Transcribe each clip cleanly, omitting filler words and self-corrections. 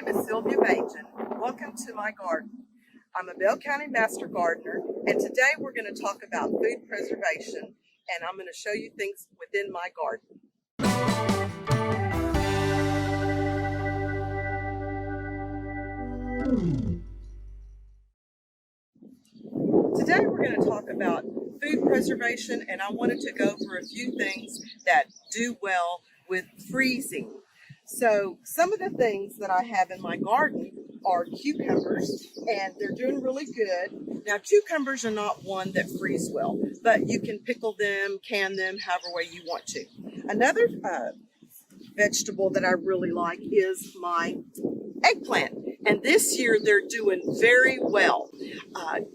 name is Sylvia Bajan. Welcome to my garden. I'm a Bell County Master Gardener, and today we're going to talk about food preservation, and I'm going to show you things within my garden. Today we're going to talk about food preservation, and I wanted to go over a few things that do well with freezing. So some of the things that I have in my garden are cucumbers, and they're doing really good. Now, cucumbers are not one that freeze well, but you can pickle them, can them, however way you want to. Another vegetable that I really like is my eggplant, and this year they're doing very well.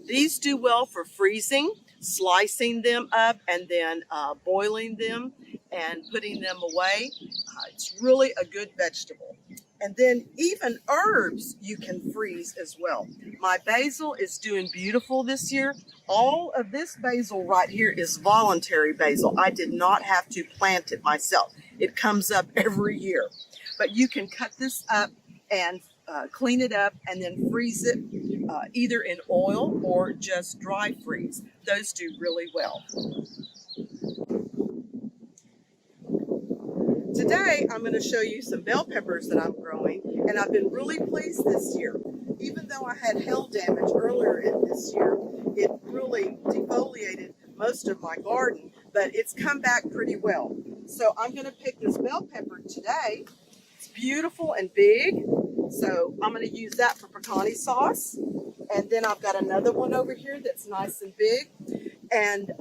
These do well for freezing, slicing them up, and then boiling them and putting them away. It's really a good vegetable. And then even herbs you can freeze as well. My basil is doing beautiful this year. All of this basil right here is voluntary basil. I did not have to plant it myself. It comes up every year. But you can cut this up and clean it up and then freeze it either in oil or just dry freeze. Those do really well. Today I'm going to show you some bell peppers that I'm growing, and I've been really pleased this year. Even though I had hail damage earlier in this year, it really defoliated most of my garden, but it's come back pretty well. So I'm going to pick this bell pepper today. It's beautiful and big, so I'm going to use that for pecani sauce. And then I've got another one over here that's nice and big. And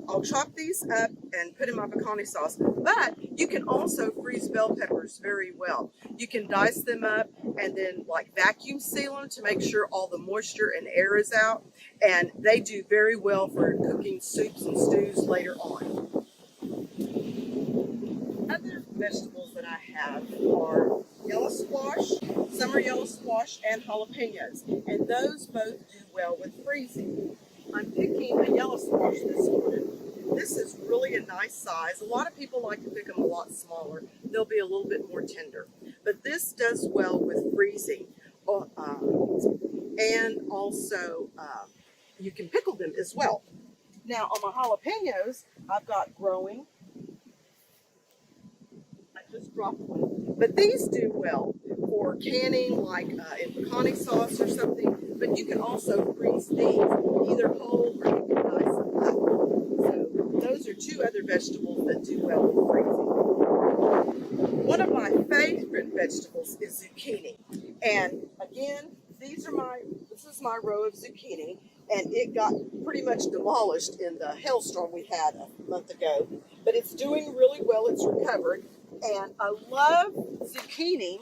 I'll chop these up and put in my pecani sauce. But you can also freeze bell peppers very well. You can dice them up and then like vacuum seal them to make sure all the moisture and air is out. And they do very well for cooking soups and stews later on. Other vegetables that I have are yellow squash, summer yellow squash, and jalapenos. And those both do well with freezing. I'm picking a yellow squash this morning. This is really a nice size. A lot of people like to pick them a lot smaller. They'll be a little bit more tender. But this does well with freezing. And also, you can pickle them as well. Now, on my jalapenos, I've got growing. I just dropped one. But these do well for canning, like in pecani sauce or something. But you can also freeze these, either whole or you can dice them up. So those are two other vegetables that do well with freezing. One of my favorite vegetables is zucchini. And again, this is my row of zucchini, and it got pretty much demolished in the hailstorm we had a month ago. But it's doing really well, it's recovered. And I love zucchini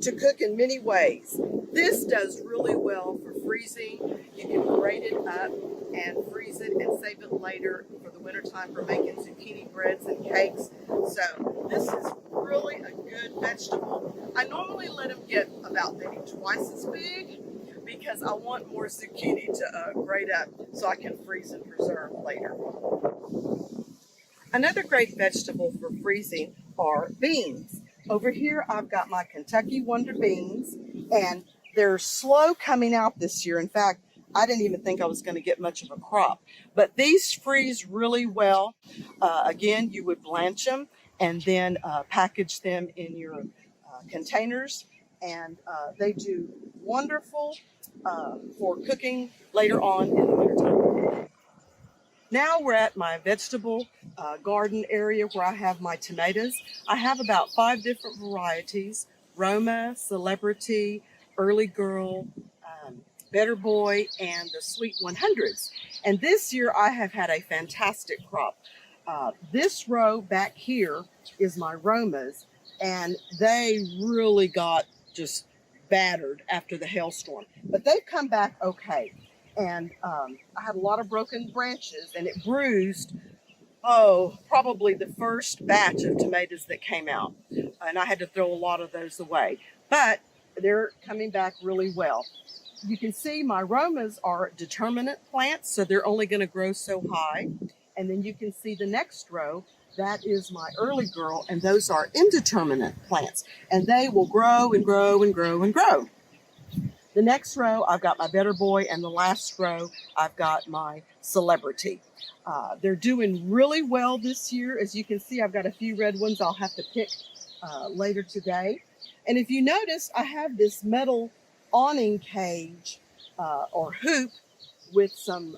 to cook in many ways. This does really well for freezing. You can grate it up and freeze it and save it later for the wintertime for making zucchini breads and cakes. So this is really a good vegetable. I normally let them get about maybe twice as big because I want more zucchini to grate up so I can freeze and preserve later. Another great vegetable for freezing are beans. Over here, I've got my Kentucky Wonder beans, and they're slow coming out this year. In fact, I didn't even think I was going to get much of a crop. But these freeze really well. Again, you would blanch them and then package them in your containers, and they do wonderful for cooking later on in the wintertime. Now we're at my vegetable garden area where I have my tomatoes. I have about 5 different varieties: Roma, Celebrity, Early Girl, Better Boy, and the Sweet 100s. And this year I have had a fantastic crop. This row back here is my Romas, and they really got just battered after the hailstorm. But they've come back okay. And I had a lot of broken branches, and it bruised, probably the first batch of tomatoes that came out. And I had to throw a lot of those away. But they're coming back really well. You can see my Romas are determinate plants, so they're only going to grow so high. And then you can see the next row That is my early girl, and those are indeterminate plants, and they will grow and grow and grow and grow. The next row, I've got my Better Boy, and the last row, I've got my Celebrity. They're doing really well this year. As you can see, I've got a few red ones I'll have to pick later today. And if you notice, I have this metal awning cage or hoop with some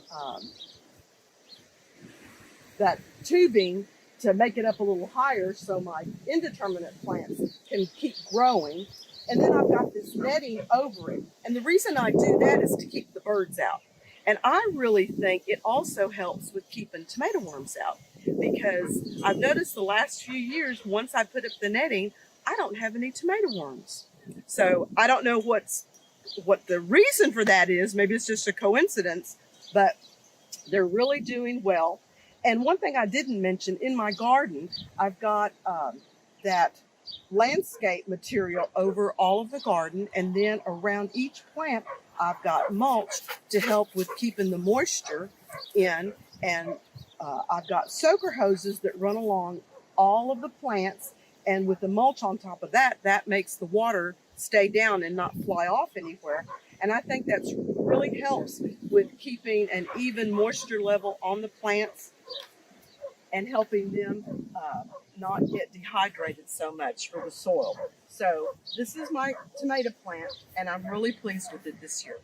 that tubing to make it up a little higher so my indeterminate plants can keep growing. And then I've got this netting over it. And the reason I do that is to keep the birds out. And I really think it also helps with keeping tomato worms out, because I've noticed the last few years, once I put up the netting, I don't have any tomato worms. So I don't know what the reason for that is. Maybe it's just a coincidence, but they're really doing well. And one thing I didn't mention, in my garden, I've got that landscape material over all of the garden, and then around each plant I've got mulch to help with keeping the moisture in, and I've got soaker hoses that run along all of the plants, and with the mulch on top of that, that makes the water stay down and not fly off anywhere. And I think that's really helps with keeping an even moisture level on the plants and helping them not get dehydrated so much for the soil. So this is my tomato plant, and I'm really pleased with it this year.